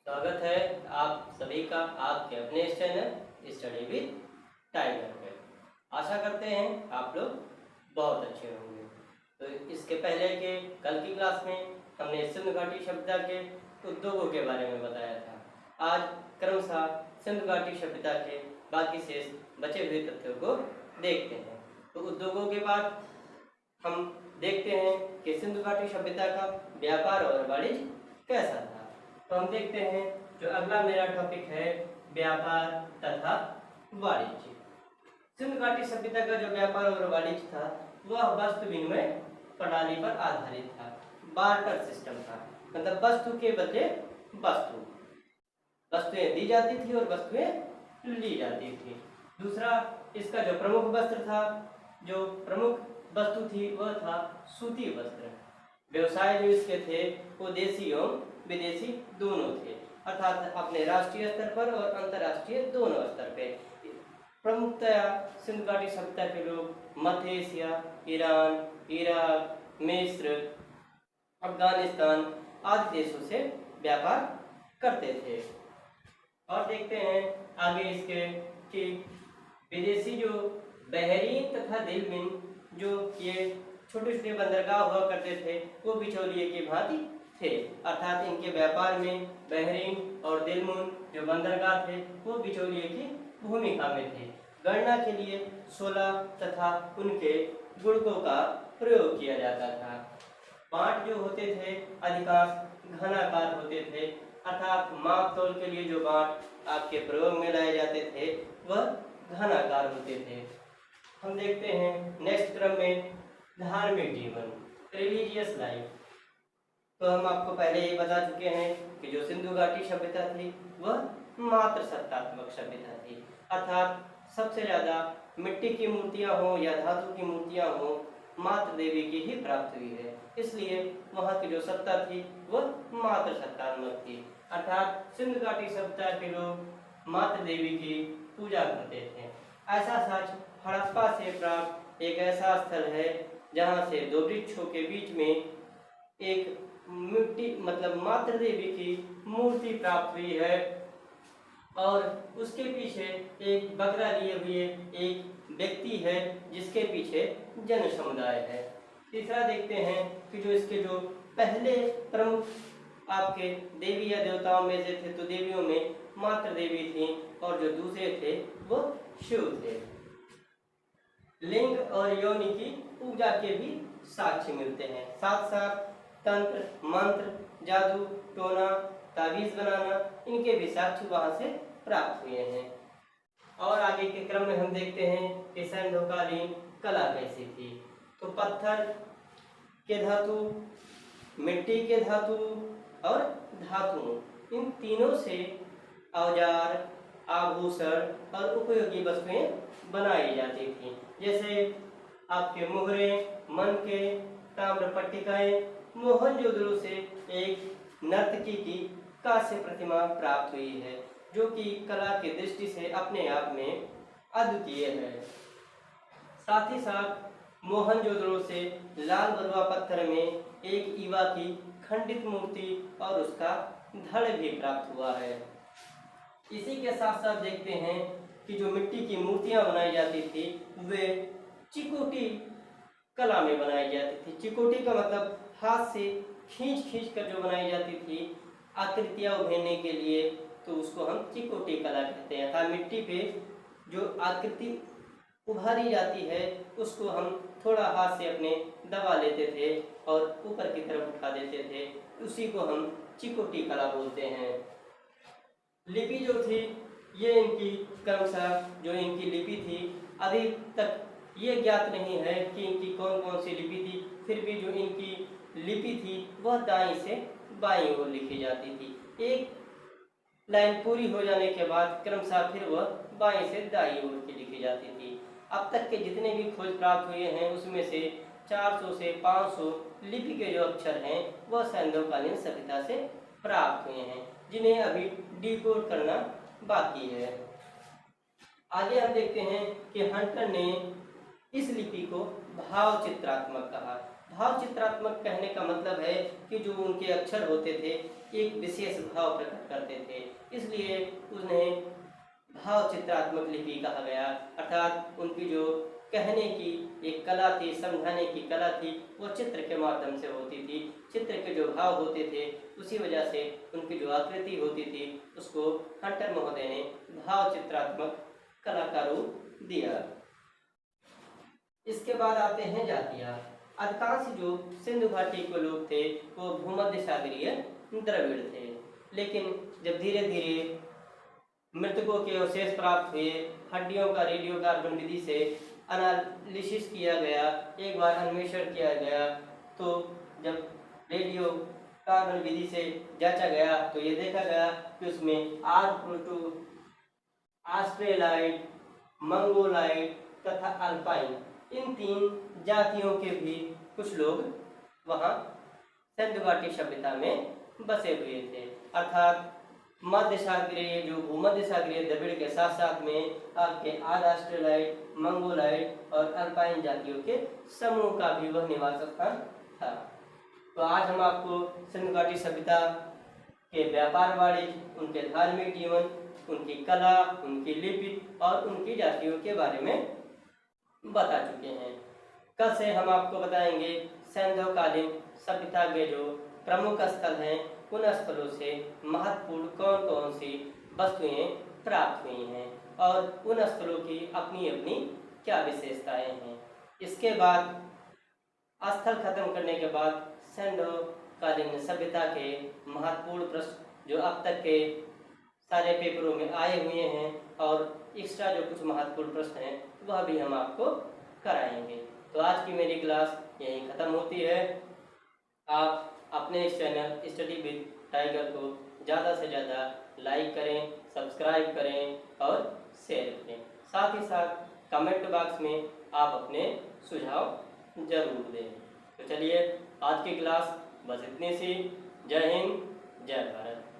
स्वागत है आप सभी का आपके अपने इस चैनल स्टडी विद टाइगर पे। आशा करते हैं आप लोग बहुत अच्छे होंगे। तो इसके पहले के कल की क्लास में हमने सिंधु घाटी सभ्यता के उद्योगों के बारे में बताया था। आज क्रमशः सिंधु घाटी सभ्यता के बाकी शेष बचे हुए तथ्यों को देखते हैं। तो उद्योगों के बाद हम देखते हैं कि सिंधु घाटी सभ्यता का व्यापार और वाणिज्य कैसा था। तो हम देखते हैं जो अगला मेरा टॉपिक है व्यापार तथा वाणिज्य। सिंधु घाटी सभ्यता का जो व्यापार और वाणिज्य था वह वस्तु विनिमय प्रणाली पर आधारित था। बार्टर सिस्टम था, मतलब वस्तु के बदले वस्तु, वस्तुएं दी जाती थी और वस्तुएं ली जाती थी। दूसरा, इसका जो प्रमुख वस्त्र था, जो प्रमुख वस्तु थी वह था सूती वस्त्र। व्यवसाय जो इसके थे वो देशी एवं विदेशी दोनों थे, अर्थात अपने राष्ट्रीय स्तर पर और अंतर्राष्ट्रीय दोनों स्तर पे। प्रमुखतया सिंधु घाटी सभ्यता के लोग मध्य एशिया, ईरान, इराक, मिस्र, अफगानिस्तान आदि देशों से व्यापार करते थे। और देखते हैं आगे इसके कि विदेशी जो बहरीन तथा दिलमिन, जो ये छोटे छोटे बंदरगाह हुआ करते थे, वो बिचौलिए की भांति थे, अर्थात इनके व्यापार में बहरीन और दिलमुन जो बंदरगाह थे वो बिचौलिए की भूमिका में थे। गणना के लिए 16 तथा उनके गुणकों का प्रयोग किया जाता था। बांट जो होते थे अधिकांश घनाकार होते थे, अर्थात माप तौल के लिए जो बांट आपके प्रयोग में लाए जाते थे वह घनाकार होते थे। हम देखते हैं नेक्स्ट क्रम में धार्मिक जीवन, रिलीजियस लाइफ। तो हम आपको पहले ये बता चुके हैं कि जो सिंधु घाटी सभ्यता थी वह मात्र सत्तात्मक सभ्यता थी, अर्थात सबसे ज्यादा मिट्टी की मूर्तियां हो या धातु की मूर्तियां हो मात्र देवी की ही प्राप्त हुई है, इसलिए वहाँ की जो सत्ता थी वह मात्र सत्तात्मक थी। अर्थात सिंधु घाटी सभ्यता के लोग मात्र देवी की पूजा करते थे। ऐसा सच हड़प्पा से प्राप्त एक ऐसा स्थल है जहाँ से दो वृक्षों के बीच में एक मिट्टी मतलब मात्र देवी की मूर्ति प्राप्त हुई है और उसके पीछे एक बकरा लिए हुए एक व्यक्ति है जिसके पीछे जन समुदाय है। तीसरा देखते हैं कि जो इसके जो पहले प्रमुख आपके देवी या देवताओं में से थे तो देवियों में मात्र देवी थी और जो दूसरे थे वो शिव थे। लिंग और योनि की पूजा के भी साक्ष्य मिलते हैं, साथ साथ तंत्र, मंत्र, जादू, टोना, ताबीज बनाना, इनके भी साक्ष्य वहां से प्राप्त हुए हैं। और आगे के क्रम में हम देखते हैं कि सिंधुकालीन कला कैसी थी। तो पत्थर के धातु, मिट्टी के धातु और धातु, इन तीनों से औजार, आभूषण और उपयोगी वस्तुएं बनाई जाती थी, जैसे आपके मोहरे, मनके, ताम्र पट्टिकाएं। मोहनजोदड़ो से एक नर्तकी की कांस्य प्रतिमा प्राप्त हुई है जो कि कला की दृष्टि से अपने आप में अद्वितीय है। साथ ही साथ मोहनजोदड़ो से लाल बलुआ पत्थर में एक ईवा की खंडित मूर्ति और उसका धड़ भी प्राप्त हुआ है। इसी के साथ साथ देखते हैं कि जो मिट्टी की मूर्तियां बनाई जाती थी वे चिकोटी कला में बनाई जाती थी। चिकोटी का मतलब हाथ से खींच कर जो बनाई जाती थी आकृतियां उभरने के लिए, तो उसको हम चिकोटी कला कहते हैं। अर्थात मिट्टी पे जो आकृति उभारी जाती है उसको हम थोड़ा हाथ से अपने दबा लेते थे और ऊपर की तरफ उठा देते थे, उसी को हम चिकोटी कला बोलते हैं। लिपि जो थी ये इनकी क्रमशः जो इनकी लिपि थी अभी तक ये ज्ञात नहीं है कि इनकी कौन कौन सी लिपि थी, फिर भी जो इनकी लिपि थी वह दाईं से बाईं ओर लिखी जाती थी। एक लाइन पूरी हो जाने के बाद क्रमशः फिर वह बाईं से दाईं ओर की लिखी जाती थी। अब तक के जितने भी खोज प्राप्त हुए हैं उसमें से 400 से 500 लिपि के जो अक्षर हैं वह सिंधुकालीन सभ्यता से प्राप्त हुए हैं, जिन्हें अभी डिकोड करना बाकी है। आगे हम देखते हैं कि हंटर ने इस लिपि को भाव चित्रात्मक कहा। भाव चित्रात्मक कहने का मतलब है कि जो उनके अक्षर होते थे एक विशेष भाव प्रकट करते थे, इसलिए उन्हें भाव चित्रात्मक लिपि कहा गया। अर्थात उनकी जो कहने की एक कला थी, समझाने की कला थी, वो चित्र के माध्यम से होती थी। चित्र के जो भाव होते थे उसी वजह से उनकी जो आकृति होती थी उसको हंटर महोदय ने भाव चित्रात्मक कला का रूप दिया। इसके बाद आते हैं जातियाँ। अधिकांश जो सिंधु घाटी के लोग थे वो भूमध्य सागरीय द्रविड़ थे, लेकिन जब धीरे धीरे मृतकों के अवशेष प्राप्त हुए, हड्डियों का रेडियो कार्बन विधि से एनालिसिस किया गया, एक बार अन्वेषण किया गया, तो जब रेडियो कार्बन विधि से जांचा गया तो ये देखा गया कि उसमें आर्क्टू, ऑस्ट्रेलाइट, मंगोलाइट तथा अल्पाइन, इन 3 जातियों के भी कुछ लोग वहाँ सिंधु घाटी सभ्यता में बसे हुए थे। अर्थात मध्य सागरीय जो भूमध्य सागरीय द्रविड़ के साथ साथ में आपके आद ऑस्ट्रेलाइट, मंगोलाइट और अल्पाइन जातियों के समूह का भी वह निवास स्थान था। तो आज हम आपको सिंधु घाटी सभ्यता के व्यापार वाणिज्य, उनके धार्मिक जीवन, उनकी कला, उनकी लिपि और उनकी जातियों के बारे में बता चुके हैं। कल से हम आपको बताएंगे सिंधुकालीन सभ्यता के जो प्रमुख स्थल हैं, उन स्थलों से महत्वपूर्ण कौन कौन सी वस्तुएं प्राप्त हुई हैं और उन स्थलों की अपनी अपनी क्या विशेषताएं हैं। इसके बाद स्थल खत्म करने के बाद सिंधुकालीन सभ्यता के महत्वपूर्ण प्रश्न जो अब तक के सारे पेपरों में आए हुए हैं और एक्स्ट्रा जो कुछ महत्वपूर्ण प्रश्न हैं वह भी हम आपको कराएंगे। तो आज की मेरी क्लास यहीं ख़त्म होती है। आप अपने इस चैनल स्टडी विद टाइगर को ज़्यादा से ज़्यादा लाइक करें, सब्सक्राइब करें और शेयर करें। साथ ही साथ कमेंट बॉक्स में आप अपने सुझाव जरूर दें। तो चलिए आज की क्लास बस इतनी सी। जय हिंद, जय भारत।